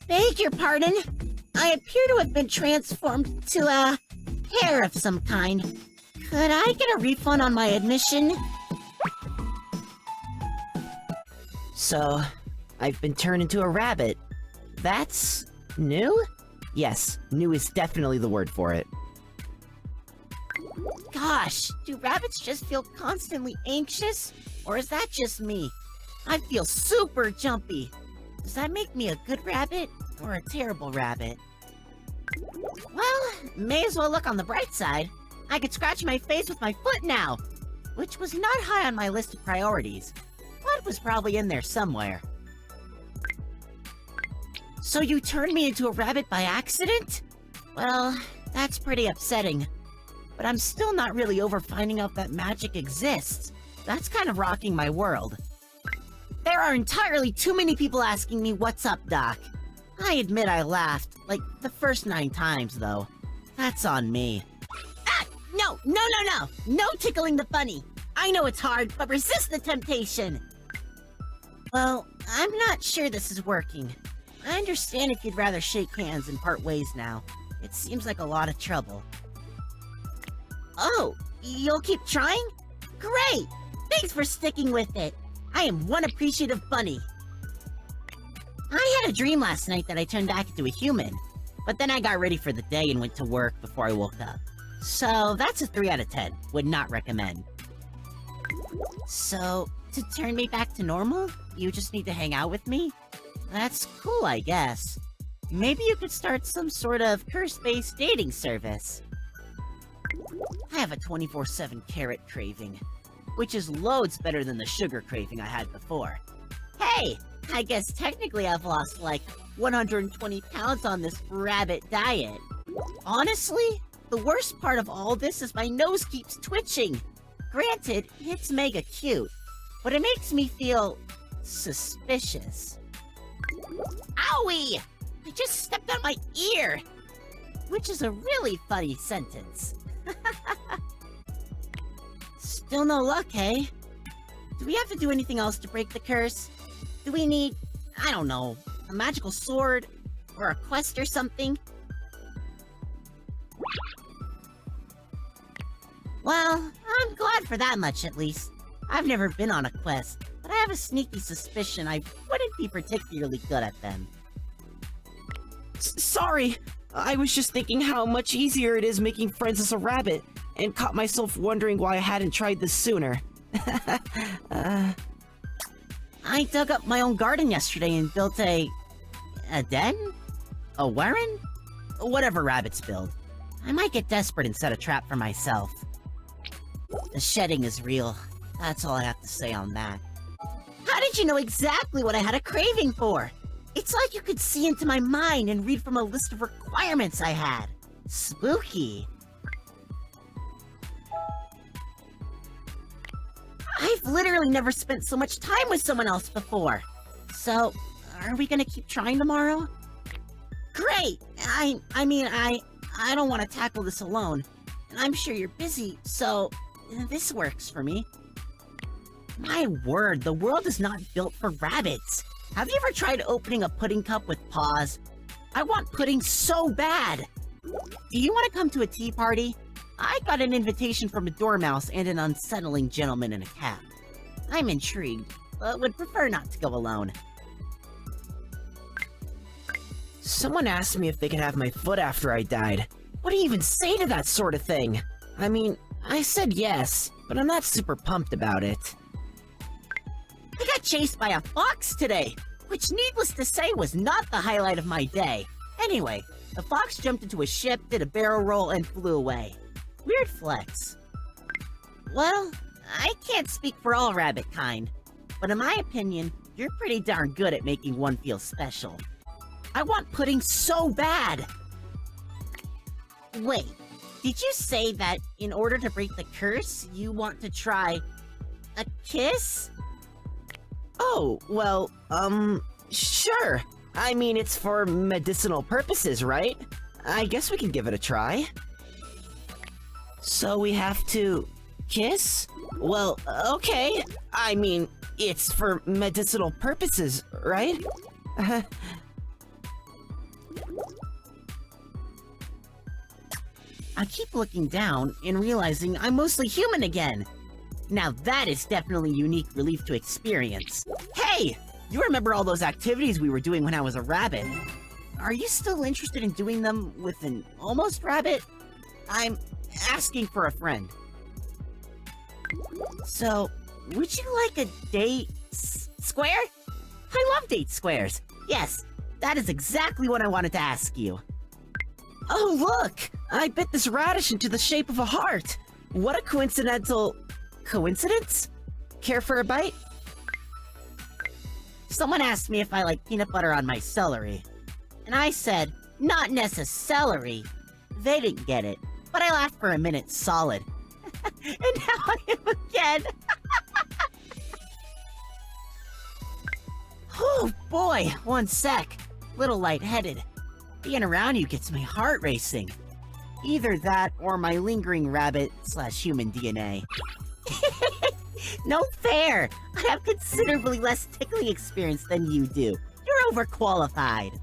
Beg your pardon. I appear to have been transformed to a hare of some kind. Could I get a refund on my admission? So, I've been turned into a rabbit. That's new? Yes, new is definitely the word for it. Gosh, do rabbits just feel constantly anxious? Or is that just me? I feel super jumpy. Does that make me a good rabbit or a terrible rabbit? Well, may as well look on the bright side. I could scratch my face with my foot now, which was not high on my list of priorities, but was probably in there somewhere. So you turned me into a rabbit by accident? Well, that's pretty upsetting. But I'm still not really over finding out that magic exists. That's kind of rocking my world. There are entirely too many people asking me, "What's up, Doc?" I admit I laughed, like the first 9 times, though. That's on me. Ah! No! No tickling the funny! I know it's hard, but resist the temptation! Well, I'm not sure this is working. I understand if you'd rather shake hands and part ways now. It seems like a lot of trouble. Oh, you'll keep trying? Great! Thanks for sticking with it. I am one appreciative bunny. I had a dream last night that I turned back into a human, but then I got ready for the day and went to work before I woke up. So that's a 3 out of 10. Would not recommend. So, to turn me back to normal, you just need to hang out with me? That's cool, I guess. Maybe you could start some sort of curse-based dating service. I have a 24/7 carrot craving, which is loads better than the sugar craving I had before. Hey, I guess technically I've lost like 120 pounds on this rabbit diet. Honestly, the worst part of all this is my nose keeps twitching. Granted, it's mega cute, but it makes me feel suspicious. Owie! I just stepped on my ear! Which is a really funny sentence. Still no luck, hey? Do we have to do anything else to break the curse? Do we need, I don't know, a magical sword? Or a quest or something? Well, I'm glad for that much at least. I've never been on a quest, but I have a sneaky suspicion I wouldn't be particularly good at them. Sorry, I was just thinking how much easier it is making friends as a rabbit, and caught myself wondering why I hadn't tried this sooner. I dug up my own garden yesterday and built a den? A warren? Whatever rabbits build. I might get desperate and set a trap for myself. The shedding is real. That's all I have to say on that. How did you know exactly what I had a craving for? It's like you could see into my mind and read from a list of requirements I had. Spooky. I've literally never spent so much time with someone else before. So, are we gonna keep trying tomorrow? Great! I mean, I don't want to tackle this alone. And I'm sure you're busy, so this works for me. My word, the world is not built for rabbits. Have you ever tried opening a pudding cup with paws? I want pudding so bad! Do you want to come to a tea party? I got an invitation from a dormouse and an unsettling gentleman in a cap. I'm intrigued, but would prefer not to go alone. Someone asked me if they could have my foot after I died. What do you even say to that sort of thing? I mean, I said yes, but I'm not super pumped about it. I got chased by a fox today, which needless to say was not the highlight of my day. Anyway, the fox jumped into a ship, did a barrel roll, and flew away. Weird flex. Well, I can't speak for all rabbit kind, but in my opinion, you're pretty darn good at making one feel special. I want pudding so bad! Wait, did you say that in order to break the curse, you want to try a kiss? Oh, well, sure. I mean, it's for medicinal purposes, right? I guess we can give it a try. So we have to kiss? Well, okay. I mean, it's for medicinal purposes, right? I keep looking down and realizing I'm mostly human again. Now that is definitely a unique relief to experience. Hey! You remember all those activities we were doing when I was a rabbit? Are you still interested in doing them with an almost rabbit? I'm asking for a friend. So, would you like a date square? I love date squares. Yes, that is exactly what I wanted to ask you. Oh, look! I bit this radish into the shape of a heart. What a coincidental... coincidence? Care for a bite? Someone asked me if I like peanut butter on my celery. And I said, not necessarily. They didn't get it, but I laughed for a minute solid. And now I am again. Oh boy, one sec. Little lightheaded. Being around you gets my heart racing. Either that or my lingering rabbit/human DNA. No fair! I have considerably less tickling experience than you do. You're overqualified.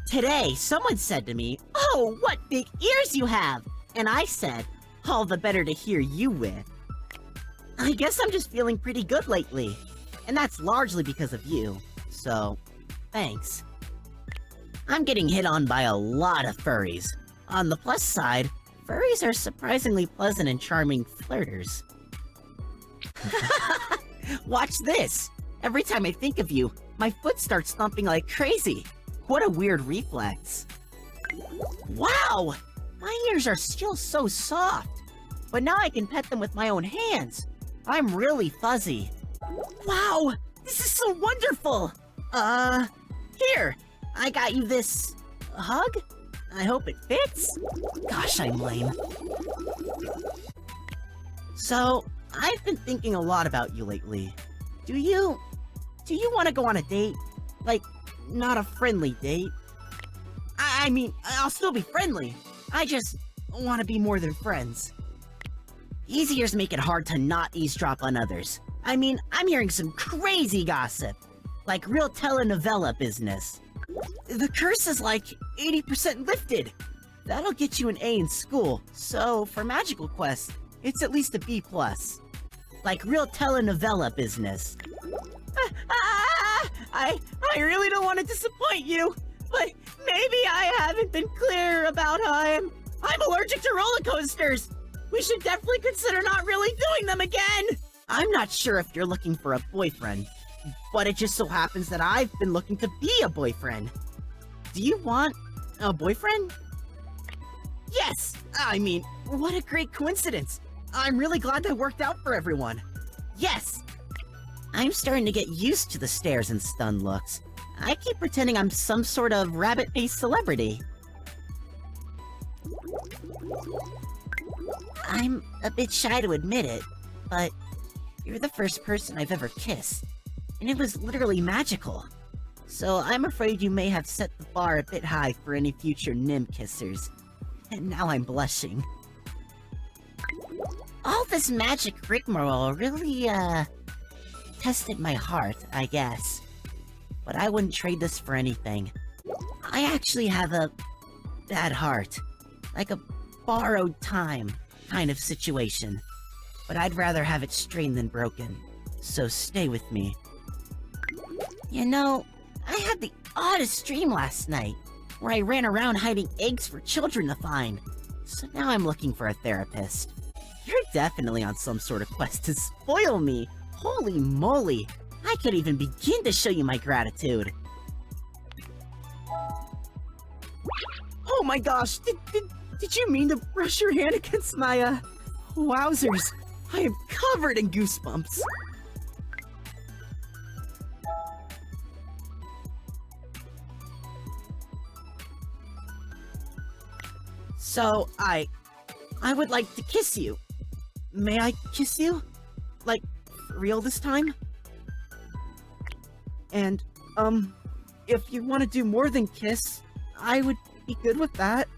Today, someone said to me, "Oh, what big ears you have!" And I said, "All the better to hear you with." I guess I'm just feeling pretty good lately. And that's largely because of you. So, thanks. I'm getting hit on by a lot of furries. On the plus side, furries are surprisingly pleasant and charming flirters. Watch this! Every time I think of you, my foot starts thumping like crazy. What a weird reflex. Wow! My ears are still so soft. But now I can pet them with my own hands. I'm really fuzzy. Wow! This is so wonderful! Here! I got you this... hug? I hope it fits? Gosh, I'm lame. So, I've been thinking a lot about you lately. Do you want to go on a date? Like, not a friendly date? I mean, I'll still be friendly. I just want to be more than friends. These ears make it hard to not eavesdrop on others. I mean, I'm hearing some crazy gossip. Like real telenovela business. The curse is like 80% lifted. That'll get you an A in school. So, for Magical Quest, it's at least a B+. Like real telenovela business. I really don't want to disappoint you, but maybe I haven't been clear about how I'm allergic to roller coasters. We should definitely consider not really doing them again. I'm not sure if you're looking for a boyfriend, but it just so happens that I've been looking to be a boyfriend. Do you want a boyfriend? Yes! I mean, what a great coincidence. I'm really glad that worked out for everyone. Yes! I'm starting to get used to the stares and stunned looks. I keep pretending I'm some sort of rabbit-faced celebrity. I'm a bit shy to admit it, but you're the first person I've ever kissed, and it was literally magical. So I'm afraid you may have set the bar a bit high for any future Nimh kissers. And now I'm blushing. All this magic rigmarole really, tested my heart, I guess. But I wouldn't trade this for anything. I actually have a bad heart. Like a borrowed time kind of situation. But I'd rather have it strained than broken. So stay with me. You know, I had the oddest dream last night, where I ran around hiding eggs for children to find. So now I'm looking for a therapist. You're definitely on some sort of quest to spoil me. Holy moly, I can't even begin to show you my gratitude. Oh my gosh, did you mean to brush your hand against my, wowzers. I am covered in goosebumps. So, I would like to kiss you. May I kiss you? Like, for real this time? And, if you want to do more than kiss, I would be good with that.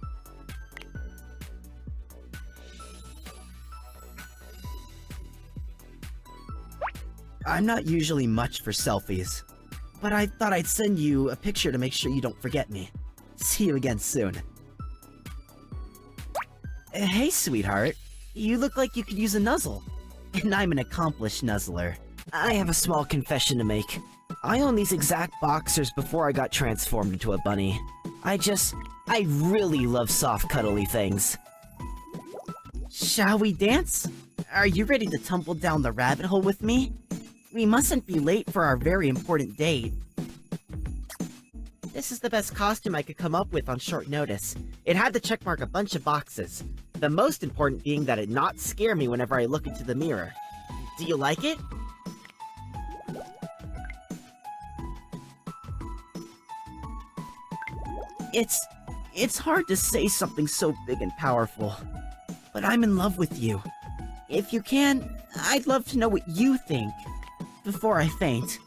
I'm not usually much for selfies, but I thought I'd send you a picture to make sure you don't forget me. See you again soon. Hey, sweetheart. You look like you could use a nuzzle. And I'm an accomplished nuzzler. I have a small confession to make. I owned these exact boxers before I got transformed into a bunny. I really love soft, cuddly things. Shall we dance? Are you ready to tumble down the rabbit hole with me? We mustn't be late for our very important date. This is the best costume I could come up with on short notice. It had to checkmark a bunch of boxes. The most important being that it not scare me whenever I look into the mirror. Do you like it? It's hard to say something so big and powerful. But I'm in love with you. If you can, I'd love to know what you think before I faint.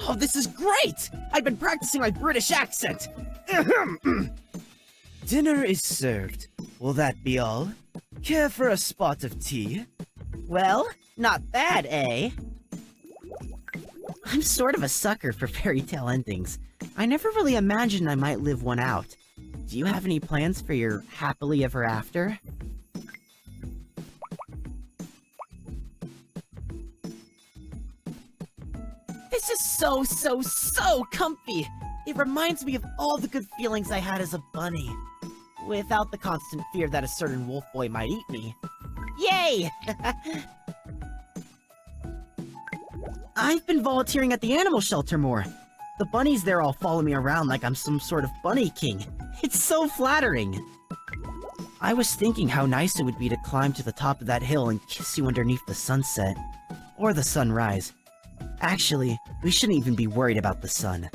Oh, this is great! I've been practicing my British accent. Dinner is served. Will that be all? Care for a spot of tea? Well, not bad, eh? I'm sort of a sucker for fairy tale endings. I never really imagined I might live one out. Do you have any plans for your happily ever after? This is so comfy! It reminds me of all the good feelings I had as a bunny. Without the constant fear that a certain wolf boy might eat me. Yay! I've been volunteering at the animal shelter more. The bunnies there all follow me around like I'm some sort of bunny king. It's so flattering. I was thinking how nice it would be to climb to the top of that hill and kiss you underneath the sunset. Or the sunrise. Actually, we shouldn't even be worried about the sun.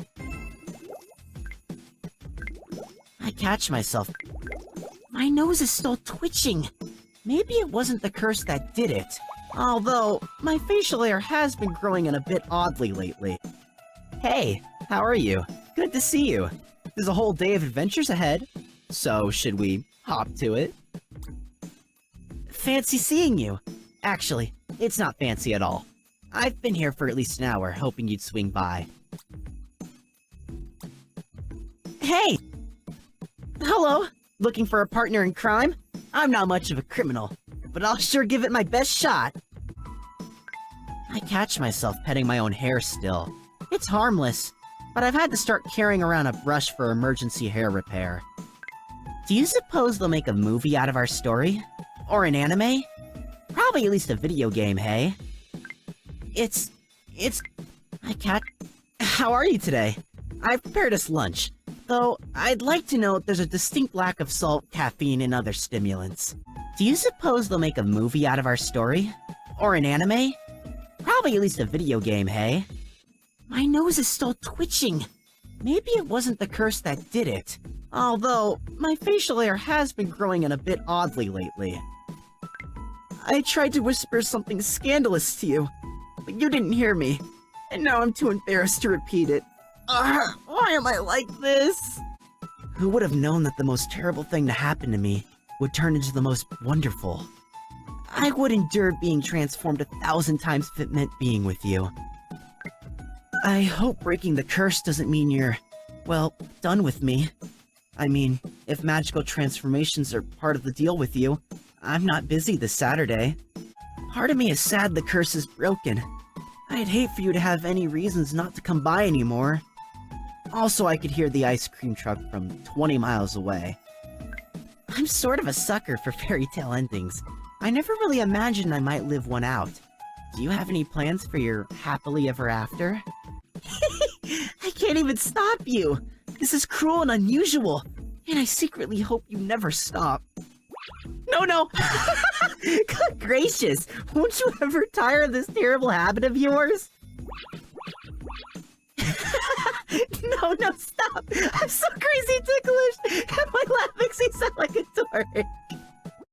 I catch myself. My nose is still twitching. Maybe it wasn't the curse that did it. Although, my facial hair has been growing in a bit oddly lately. Hey, how are you? Good to see you. There's a whole day of adventures ahead. So, should we hop to it? Fancy seeing you. Actually, it's not fancy at all. I've been here for at least an hour, hoping you'd swing by. Hey! Hello! Looking for a partner in crime? I'm not much of a criminal, but I'll sure give it my best shot. I catch myself petting my own hair still. It's harmless, but I've had to start carrying around a brush for emergency hair repair. Do you suppose they'll make a movie out of our story? Or an anime? Probably at least a video game, hey? How are you today? I've prepared us lunch, though I'd like to note there's a distinct lack of salt, caffeine, and other stimulants. Do you suppose they'll make a movie out of our story? Or an anime? Probably at least a video game, hey? My nose is still twitching. Maybe it wasn't the curse that did it. Although, my facial hair has been growing in a bit oddly lately. I tried to whisper something scandalous to you, but you didn't hear me, and now I'm too embarrassed to repeat it. Why am I like this? Who would have known that the most terrible thing to happen to me would turn into the most wonderful? I would endure being transformed 1,000 times if it meant being with you. I hope breaking the curse doesn't mean you're, well, done with me. I mean, if magical transformations are part of the deal with you, I'm not busy this Saturday. Part of me is sad the curse is broken. I'd hate for you to have any reasons not to come by anymore. Also, I could hear the ice cream truck from 20 miles away. I'm sort of a sucker for fairy tale endings. I never really imagined I might live one out. Do you have any plans for your happily ever after? I can't even stop you! This is cruel and unusual, and I secretly hope you never stop. No! God gracious! Won't you ever tire of this terrible habit of yours? No, stop! I'm so crazy ticklish! And my laugh makes me sound like a dork!